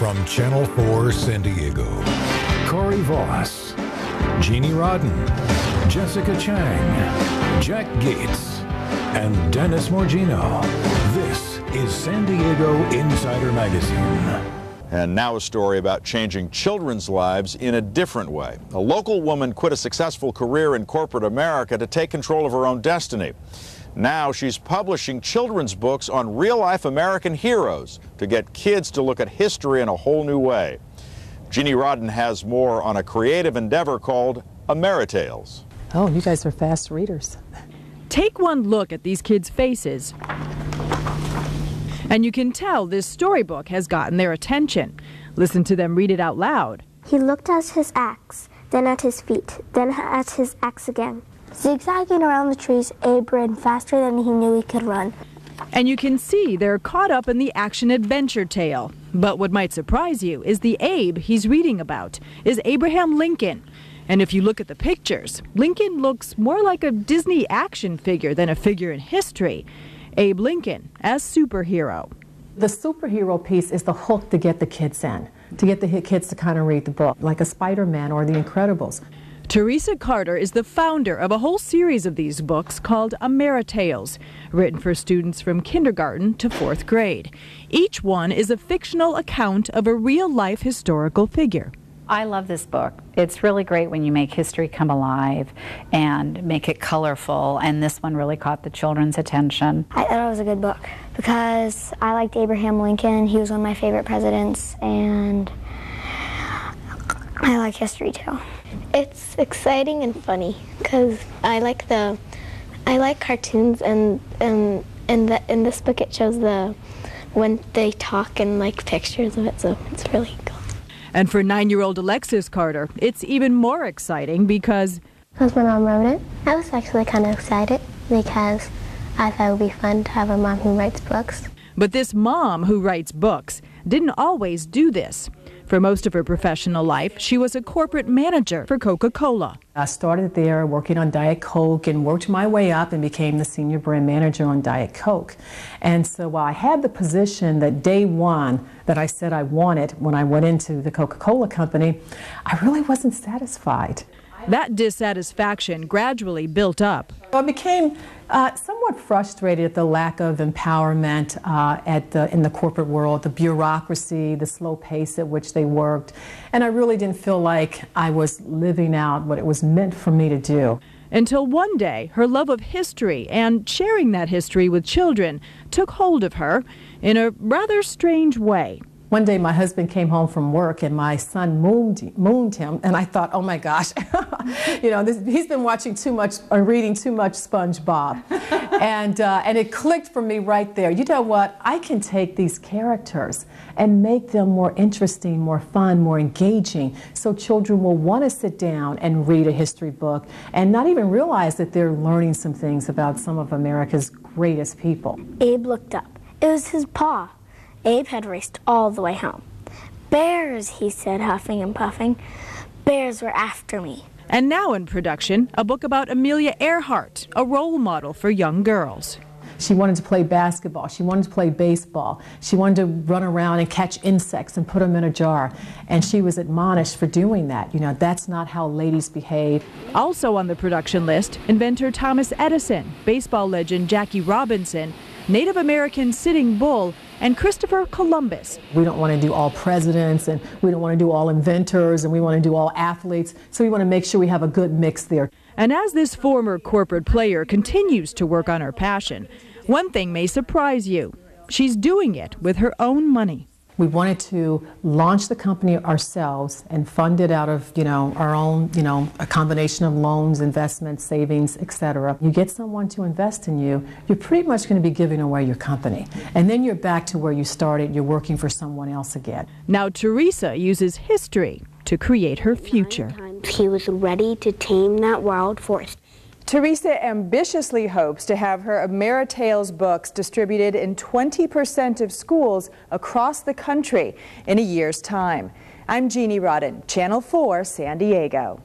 From Channel 4 San Diego, Corey Voss, Jeannie Rodden, Jessica Chang, Jack Gates, and Dennis Morgino. This is San Diego Insider Magazine. And now a story about changing children's lives in a different way. A local woman quit a successful career in corporate America to take control of her own destiny. Now she's publishing children's books on real-life American heroes to get kids to look at history in a whole new way. Jeannie Rodden has more on a creative endeavor called AmeriTales. Oh, you guys are fast readers. Take one look at these kids' faces, and you can tell this storybook has gotten their attention. Listen to them read it out loud. He looked at his axe, then at his feet, then at his axe again. Zigzagging around the trees, Abe ran faster than he knew he could run. And you can see they're caught up in the action-adventure tale. But what might surprise you is the Abe he's reading about is Abraham Lincoln. And if you look at the pictures, Lincoln looks more like a Disney action figure than a figure in history. Abe Lincoln as superhero. The superhero piece is the hook to get the kids in, to get the kids to kind of read the book, like a Spider-Man or The Incredibles. Teresa Carter is the founder of a whole series of these books called AmeriTales, written for students from kindergarten to 4th grade. Each one is a fictional account of a real-life historical figure. I love this book. It's really great when you make history come alive and make it colorful, and this one really caught the children's attention. I thought it was a good book because I liked Abraham Lincoln. He was one of my favorite presidents, and I like history too. It's exciting and funny because I like cartoons, and in this book it shows when they talk and like pictures of it, so it's really cool. And for 9-year-old Alexis Carter, it's even more exciting because my mom wrote it. I was actually kind of excited because I thought it would be fun to have a mom who writes books. But this mom who writes books didn't always do this. For most of her professional life, she was a corporate manager for Coca-Cola. I started there working on Diet Coke and worked my way up and became the senior brand manager on Diet Coke. And so while I had the position that day one that I said I wanted when I went into the Coca-Cola company, I really wasn't satisfied. That dissatisfaction gradually built up. I became somewhat frustrated at the lack of empowerment in the corporate world, the bureaucracy, the slow pace at which they worked, and I really didn't feel like I was living out what it was meant for me to do. Until one day, her love of history and sharing that history with children took hold of her in a rather strange way. One day my husband came home from work and my son mooned him, and I thought, oh my gosh, you know, he's been watching too much or reading too much SpongeBob. And it clicked for me right there. You know what? I can take these characters and make them more interesting, more fun, more engaging, so children will want to sit down and read a history book and not even realize that they're learning some things about some of America's greatest people. Abe looked up. It was his paw. Abe had raced all the way home. Bears, he said, huffing and puffing. Bears were after me. And now in production, a book about Amelia Earhart, a role model for young girls. She wanted to play basketball. She wanted to play baseball. She wanted to run around and catch insects and put them in a jar. And she was admonished for doing that. You know, that's not how ladies behave. Also on the production list, inventor Thomas Edison, baseball legend Jackie Robinson, Native American Sitting Bull, and Christopher Columbus. We don't want to do all presidents, and we don't want to do all inventors, and we want to do all athletes, so we want to make sure we have a good mix there. And as this former corporate player continues to work on her passion, one thing may surprise you. She's doing it with her own money. We wanted to launch the company ourselves and fund it out of, our own, a combination of loans, investments, savings, etc. You get someone to invest in you, you're pretty much going to be giving away your company. And then you're back to where you started, you're working for someone else again. Now Teresa uses history to create her future. He was ready to tame that wild forest. Teresa ambitiously hopes to have her AmeriTales books distributed in 20% of schools across the country in a year's time. I'm Jeannie Rodden, Channel 4, San Diego.